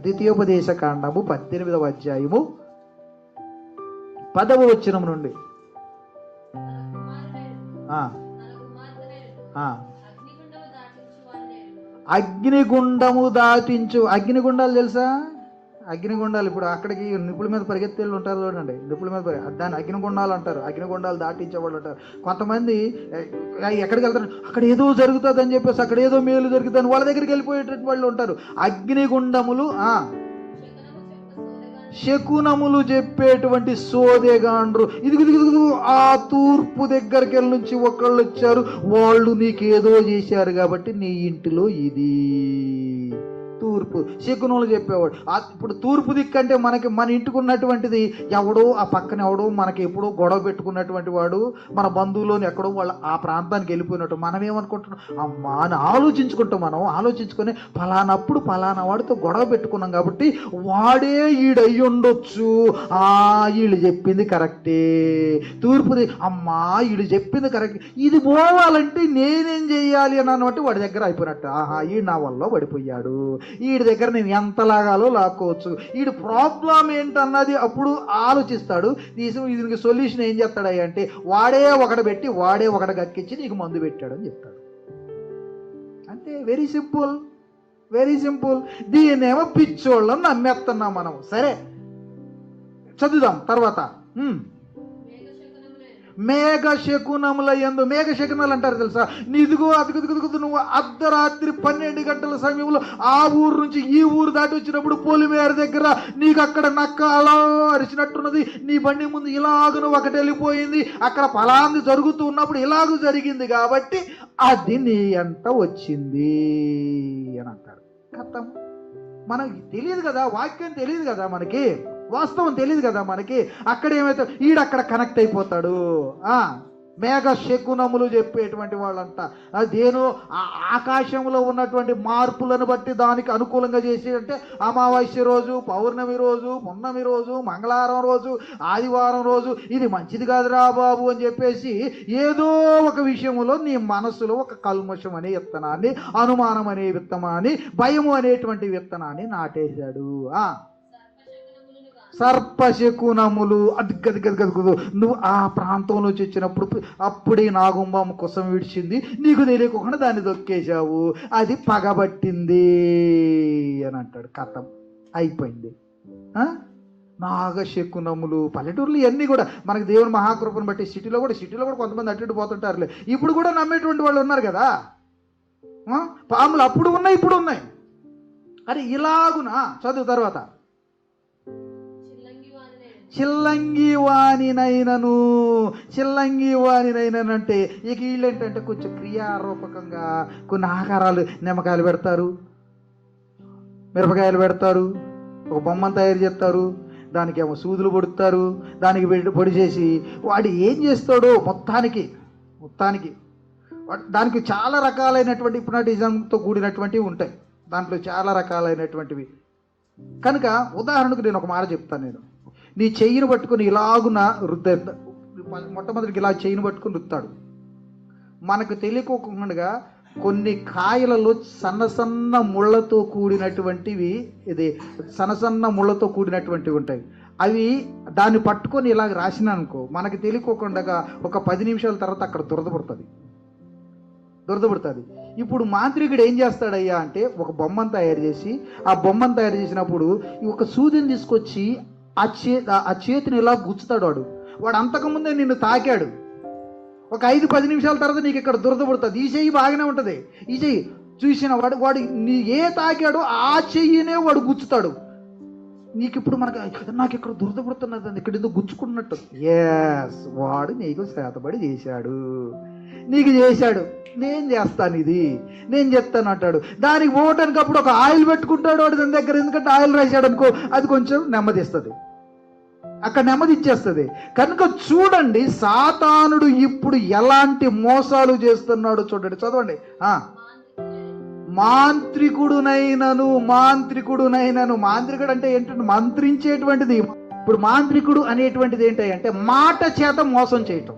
ద్వితీయోపదేశ కాండము 18వ అధ్యాయము 10వ వచనం నుండి అగ్నిగుండము దాటించు. అగ్నిగుండాలు తెలుసా? అగ్నిగుండాలు ఇప్పుడు అక్కడికి నిపుల మీద పరిగెత్తేళ్ళు ఉంటారు చూడండి, నిపుల మీద దాన్ని అగ్నిగుండాలు అంటారు. అగ్నిగుండాలు దాటించేవాళ్ళు అంటారు. కొంతమంది ఎక్కడికి వెళ్తారు, అక్కడ ఏదో జరుగుతుంది అని చెప్పేసి, అక్కడ ఏదో మేలు జరుగుతుంది వాళ్ళ దగ్గరికి వెళ్ళిపోయేటటువంటి వాళ్ళు ఉంటారు. అగ్నిగుండములు శకునములు చెప్పేటువంటి సోదెగాండ్రు. ఇదిగు ఆ తూర్పు దగ్గరికి వెళ్ళి నుంచి ఒకళ్ళు వచ్చారు, వాళ్ళు నీకేదో చేశారు కాబట్టి నీ ఇంటిలో ఇది. తూర్పు శకునులు చెప్పేవాడు. ఇప్పుడు తూర్పు దిక్కు అంటే మనకి మన ఇంటికి ఉన్నటువంటిది ఎవడో ఆ పక్కన ఎవడో మనకి ఎప్పుడో గొడవ పెట్టుకున్నటువంటి వాడు, మన బంధువులోని ఎక్కడో వాళ్ళు ఆ ప్రాంతానికి వెళ్ళిపోయినట్టు మనం ఏమనుకుంటున్నాం, అమ్మా అని ఆలోచించుకుంటాం. మనం ఆలోచించుకొని ఫలానప్పుడు ఫలానా వాడితో గొడవ పెట్టుకున్నాం కాబట్టి వాడే ఈడయ్యి ఉండొచ్చు, వీళ్ళు చెప్పింది కరెక్టే, తూర్పుది అమ్మా వీళ్ళు చెప్పింది కరెక్ట్, ఇది పోవాలంటే నేనేం చెయ్యాలి అని అన్నట్టు వాడి దగ్గర అయిపోయినట్టు. ఈ నా వల్ల పడిపోయాడు, వీడి దగ్గర నేను ఎంత లాగాలో లాక్కోవచ్చు, వీడి ప్రాబ్లం ఏంటన్నది అప్పుడు ఆలోచిస్తాడు. దీనికి సొల్యూషన్ ఏం చెప్తాడు అంటే వాడే ఒకటి పెట్టి వాడే ఒకటి గక్కించి నీకు మందు పెట్టాడు అని చెప్తాడు. అంటే వెరీ సింపుల్, వెరీ సింపుల్. దీన్నేమో పిచ్చోళ్ళని నమ్మేస్తున్నాం మనం. సరే చదువుదాం తర్వాత. మేఘ శకునముల యందు, మేఘ శకునాలు అంటారు తెలుసా? ఇదిగో అదుగుదుగుదుగు నువ్వు అర్ధరాత్రి 12 గంటల సమయంలో ఆ ఊరు నుంచి ఈ ఊరు దాటి వచ్చినప్పుడు పొలిమేర దగ్గర నీకు అక్కడ నక్క అలా అరిచినట్టున్నది, నీ బండి ముందు ఇలాగను ఒకటి వెళ్ళిపోయింది, అక్కడ ఫలాంది జరుగుతూ ఉన్నప్పుడు ఇలాగూ జరిగింది కాబట్టి అది నీ అంట వచ్చింది అని అంటారు. కథం మనకి తెలియదు కదా, వాక్యం తెలియదు కదా, మనకి వాస్తవం తెలియదు కదా మనకి. అక్కడ ఏమైతే ఈడక్కడ కనెక్ట్ అయిపోతాడు. మేఘ శకునములు చెప్పేటువంటి వాళ్ళంట అదేనో ఆకాశంలో ఉన్నటువంటి మార్పులను బట్టి దానికి అనుకూలంగా చేసి, అంటే అమావాస్య రోజు, పౌర్ణమి రోజు, పున్నమి రోజు, మంగళవారం రోజు, ఆదివారం రోజు ఇది మంచిది కాదురా బాబు అని చెప్పేసి ఏదో ఒక విషయంలో నీ మనసులో ఒక కల్మషం అనే విత్తనాన్ని, అనుమానం అనే విత్తనాన్ని, భయము అనేటువంటి విత్తనాన్ని నాటేశాడు. సర్పశకునములు గదుగు నువ్వు ఆ ప్రాంతం నుంచి వచ్చినప్పుడు అప్పుడే నాగుంబం కోసం విడిచింది, నీకు తెలియకుండా దాన్ని దొక్కేశావు, అది పగబట్టింది అని అంటాడు. కథం అయిపోయింది. నాగశకునములు పల్లెటూర్లు ఇవన్నీ కూడా మనకి దేవుని మహాకృపను బట్టి సిటీలో కూడా కొంతమంది అటు పోతుంటారులే. ఇప్పుడు కూడా నమ్మేటువంటి వాళ్ళు ఉన్నారు కదా. పాములు అప్పుడు ఉన్నాయి, ఇప్పుడు ఉన్నాయి. అది ఇలాగునా చదువు తర్వాత. చిల్లంగి వాణినైనను అంటే ఇక వీళ్ళేంటంటే కొంచెం క్రియారూపకంగా కొన్ని ఆకారాలు, నిమ్మకాయలు పెడతారు, మిరపకాయలు పెడతారు, ఒక బొమ్మను తయారు చేస్తారు, దానికి ఏమో సూదులు పొడుతారు, దానికి పొడి చేసి వాడు ఏం చేస్తాడో మొత్తానికి దానికి చాలా రకాలైనటువంటి హిప్నాటిజంతో కూడినటువంటివి ఉంటాయి. దాంట్లో చాలా రకాలైనటువంటివి. కనుక ఉదాహరణకు నేను ఒక మాట చెప్తాను. నేను నీ చెయ్యిని పట్టుకుని ఇలాగున మొట్టమొదటికి ఇలా చెయ్యిని పట్టుకుని రుత్తాడు. మనకు తెలియకోకుండా కొన్ని కాయలలో సన్న ముళ్ళతో కూడినటువంటివి, సన్న ముళ్ళతో కూడినటువంటివి ఉంటాయి. అవి దాన్ని పట్టుకొని ఇలాగ రాసినా అనుకో, మనకు తెలియకోకుండా ఒక 10 నిమిషాల తర్వాత అక్కడ దురదపడుతుంది. ఇప్పుడు మాంత్రికుడు ఏం చేస్తాడయ్యా అంటే ఒక బొమ్మను తయారు చేసి, ఆ బొమ్మను తయారు చేసినప్పుడు ఒక సూదిని తీసుకొచ్చి ఆ చేతిని ఇలా గుచ్చుతాడు. వాడు అంతకుముందే నిన్ను తాకాడు. ఒక 5-10 నిమిషాల తర్వాత నీకు ఇక్కడ దురదపడుతుంది. ఈ చెయ్యి బాగానే ఉంటుంది, ఈ చెయ్యి చూసిన వాడు నీ ఏ తాకాడో ఆ చెయ్యినే వాడు గుచ్చుతాడు. నీకు ఇప్పుడు నాకు ఇక్కడ దురదపడుతున్నది, ఇక్కడ ఏదో గుచ్చుకున్నట్టు. ఎస్, వాడు నీకు శాతపడి చేశాడు, నీకు చేశాడు. నేను చేస్తాను, ఇది నేను చెప్తాను అంటాడు. దానికి పోవటానికి అప్పుడు ఒక ఆయిల్ పెట్టుకుంటాడు వాడు దాని దగ్గర. ఎందుకంటే ఆయిల్ రాశాడు అనుకో, అది కొంచెం నెమ్మదిస్తుంది, అక్కడ నెమ్మది ఇచ్చేస్తుంది. కనుక చూడండి సాతానుడు ఇప్పుడు ఎలాంటి మోసాలు చేస్తున్నాడు చూడండి. చదవండి. మాంత్రికుడునైనను మాంత్రికుడు అంటే ఏంటంటే మంత్రించేటువంటిది. ఇప్పుడు మాంత్రికుడు అనేటువంటిది ఏంటంటే మాట చేత మోసం చేయటం.